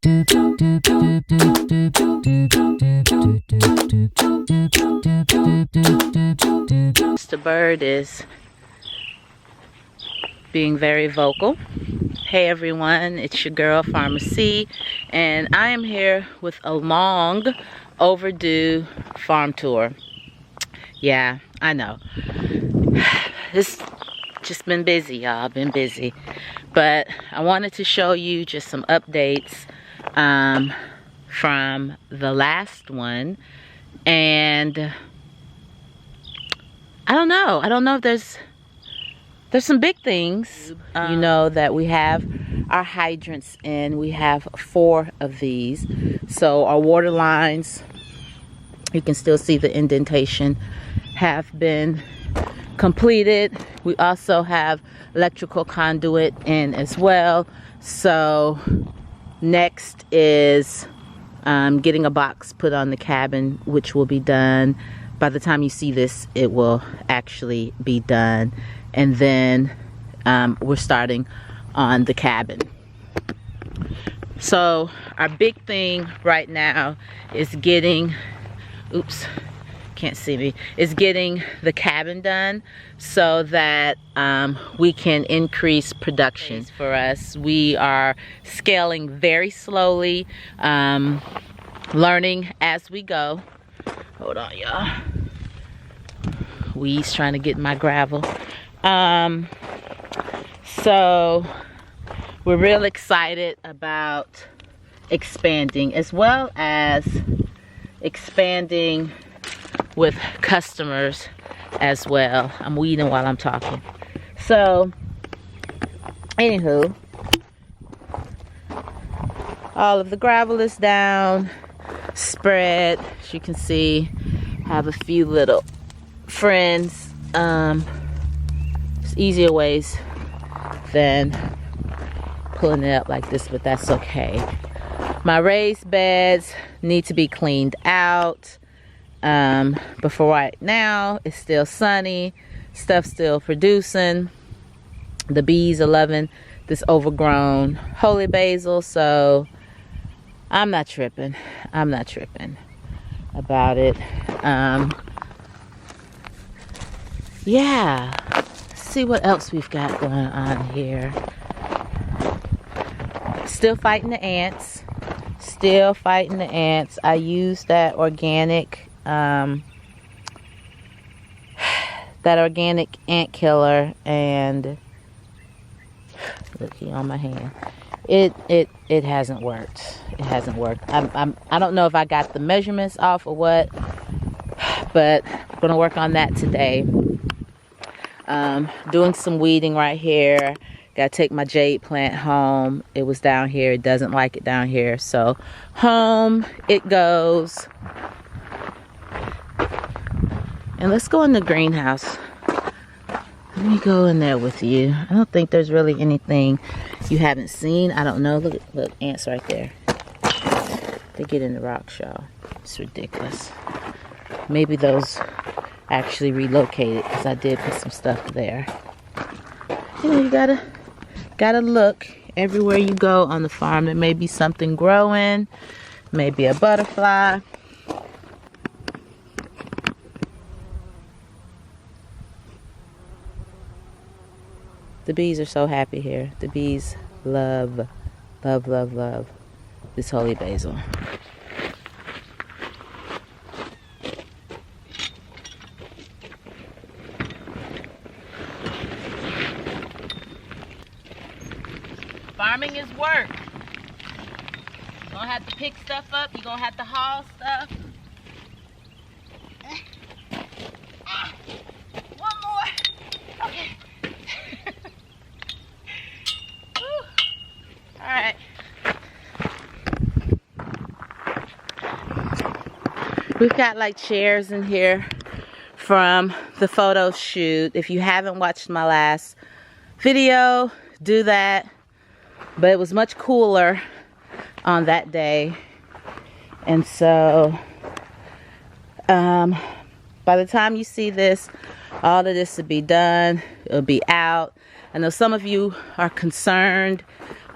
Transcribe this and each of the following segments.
Mr. Bird is being very vocal. Hey everyone, it's your girl Pharmacy, and I am here with a long overdue farm tour. Yeah, I know. It's just been busy, y'all. Been busy. But I wanted to show you just some updates from the last one. And I don't know if there's some big things. You know that we have our hydrants in. We have 4 of these. So our water lines, you can still see the indentation, have been completed. We also have electrical conduit in as well. So next is getting a box put on the cabin, which will be done. By the time you see this, it will actually be done. And then we're starting on the cabin. So our big thing right now is getting, oops, can't see me, is getting the cabin done so that we can increase production. For us, we are scaling very slowly, learning as we go. Hold on, y'all. We's trying to get my gravel. So we're real excited about expanding, as well as expanding with customers as well. I'm weeding while I'm talking. So anywho, all of the gravel is down, spread. As you can see, have a few little friends. There's easier ways than pulling it up like this, but that's okay. My raised beds need to be cleaned out. But for right now, it's still sunny. Stuff's still producing. The bees are loving this overgrown holy basil, so I'm not tripping. I'm not tripping about it. Yeah. Let's see what else we've got going on here. Still fighting the ants. Still fighting the ants. I use that organic ant killer, and looky on my hand. It hasn't worked. It hasn't worked. I don't know if I got the measurements off or what, but I'm gonna work on that today. Doing some weeding right here. Gotta take my jade plant home. It was down here. It doesn't like it down here, so home it goes. And let's go in the greenhouse. Let me go in there with you. I don't think there's really anything you haven't seen. I don't know. Look, ants right there. They get in the rocks, y'all. It's ridiculous. Maybe those actually relocated, because I did put some stuff there. You know, you gotta look everywhere you go on the farm. There may be something growing, maybe a butterfly. The bees are so happy here. The bees love, love, love, love this holy basil. Farming is work. You're gonna have to pick stuff up. You're gonna have to haul stuff. One more. Okay. All right. We've got like chairs in here from the photo shoot. If you haven't watched my last video, do that. But it was much cooler on that day. And so by the time you see this, all of this will be done. It'll be out. I know some of you are concerned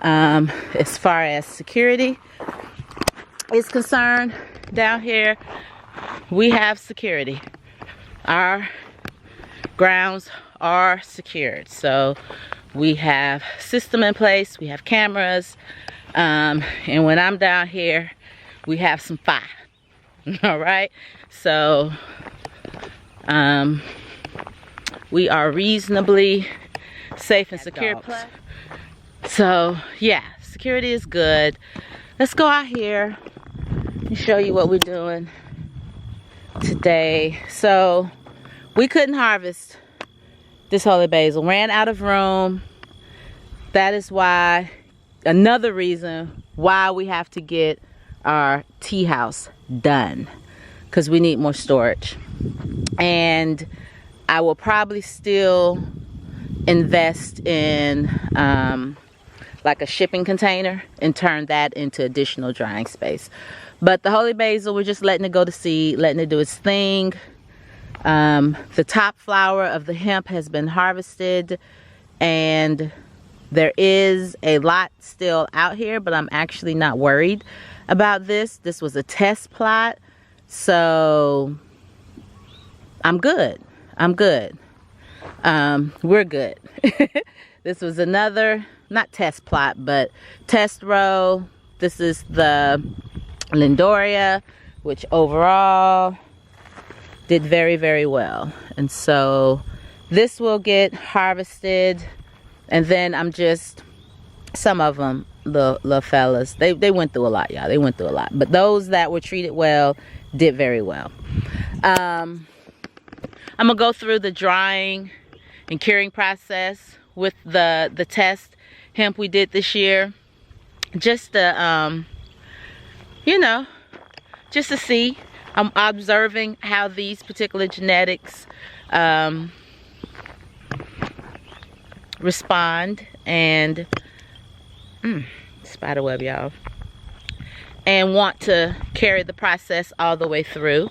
As far as security is concerned, down here we have security. Our grounds are secured, so we have system in place, we have cameras, and when I'm down here we have some fire. All right, so we are reasonably safe and secure. So yeah, security is good. Let's go out here and show you what we're doing today. So we couldn't harvest this holy basil, ran out of room. That is why, another reason why we have to get our tea house done, because we need more storage. And I will probably still invest in like a shipping container and turn that into additional drying space. But the holy basil, we're just letting it go to seed, letting it do its thing. The top flower of the hemp has been harvested, and there is a lot still out here, but I'm actually not worried about this. This was a test plot, so I'm good. I'm good. We're good. This was another, not test plot, but test row. This is the Lindoria, which overall did very, very well. And so this will get harvested, and then I'm just, some of them, the fellas, they went through a lot, y'all. They went through a lot. But those that were treated well did very well. I'm gonna go through the drying and curing process with the test hemp we did this year, just to you know, just to see. I'm observing how these particular genetics respond, and spider web, y'all, and want to carry the process all the way through.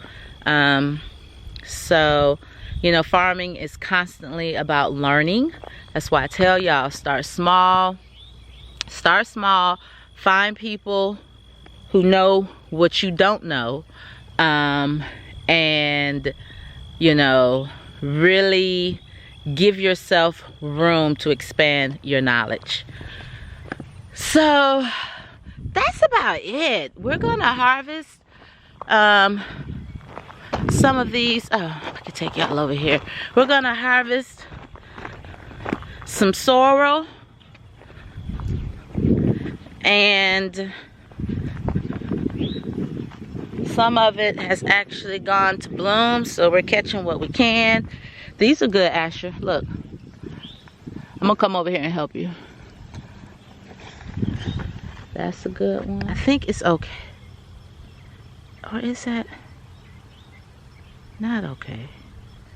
So, you know, farming is constantly about learning. That's why I tell y'all, start small, find people who know what you don't know, and, you know, really give yourself room to expand your knowledge. So that's about it. We're gonna harvest some of these. Oh, I can take y'all over here. We're gonna harvest some sorrel, and some of it has actually gone to bloom, so we're catching what we can. These are good, Asher. Look, I'm gonna come over here and help you. That's a good one. I think it's okay. Or is that not okay?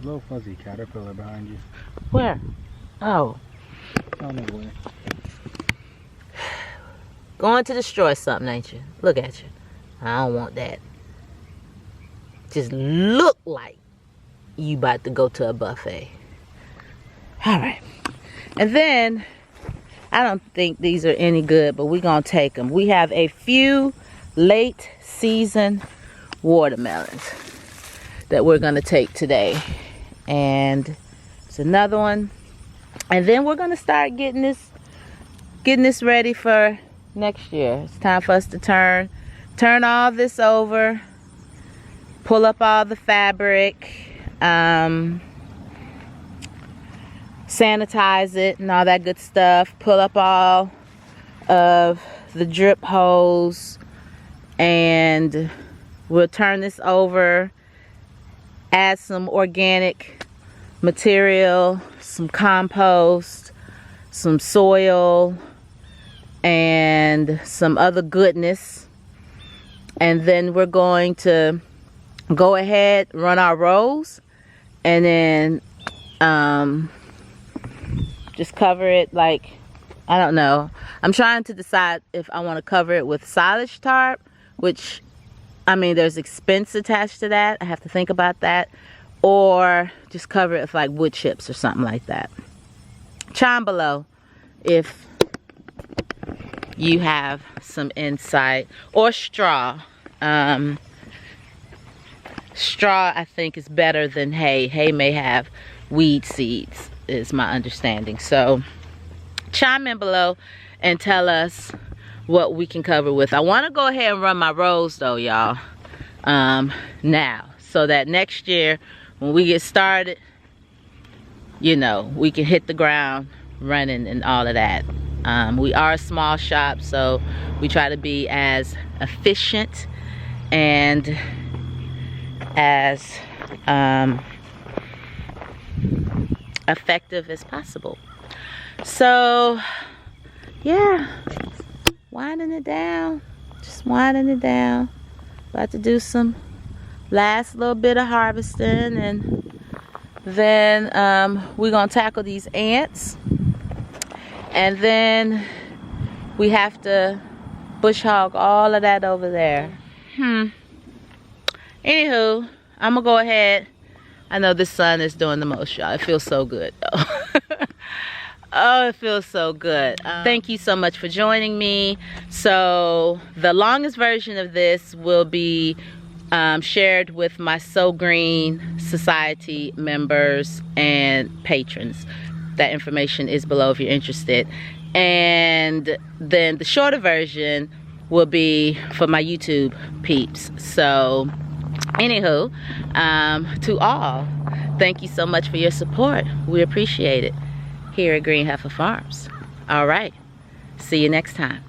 A little fuzzy caterpillar behind you. Where? Oh. On the way. Going to destroy something, ain't you? Look at you. I don't want that. Just look like you about to go to a buffet. All right. And then, I don't think these are any good, but we're going to take them. We have a few late season watermelons that we're going to take today. And it's another one. And then we're going to start getting this ready for next year. It's time for us to turn all this over, pull up all the fabric, sanitize it and all that good stuff, pull up all of the drip hose, and we'll turn this over, add some organic material, some compost, some soil, and some other goodness. And then we're going to go ahead, run our rows, and then just cover it like, I don't know. I'm trying to decide if I want to cover it with silage tarp, which, I mean, there's expense attached to that. I have to think about that. Or just cover it with like wood chips or something like that. Chime below if you have some insight. Or straw. Straw, I think, is better than hay. Hay may have weed seeds, is my understanding. So chime in below and tell us what we can cover with. I want to go ahead and run my rows though, y'all, now, so that next year when we get started, you know, we can hit the ground running and all of that. We are a small shop, so we try to be as efficient and as effective as possible. So yeah, winding it down, just winding it down. About to do some last little bit of harvesting, and then we're gonna tackle these ants, and then we have to bush hog all of that over there. Anywho, I'm gonna go ahead. I know the sun is doing the most, y'all. It feels so good though. Oh, it feels so good. Thank you so much for joining me. So the longest version of this will be shared with my So Green Society members and patrons. That information is below if you're interested. And then the shorter version will be for my YouTube peeps. So anywho, to all, thank you so much for your support. We appreciate it here at Green Heffa Farms. All right, see you next time.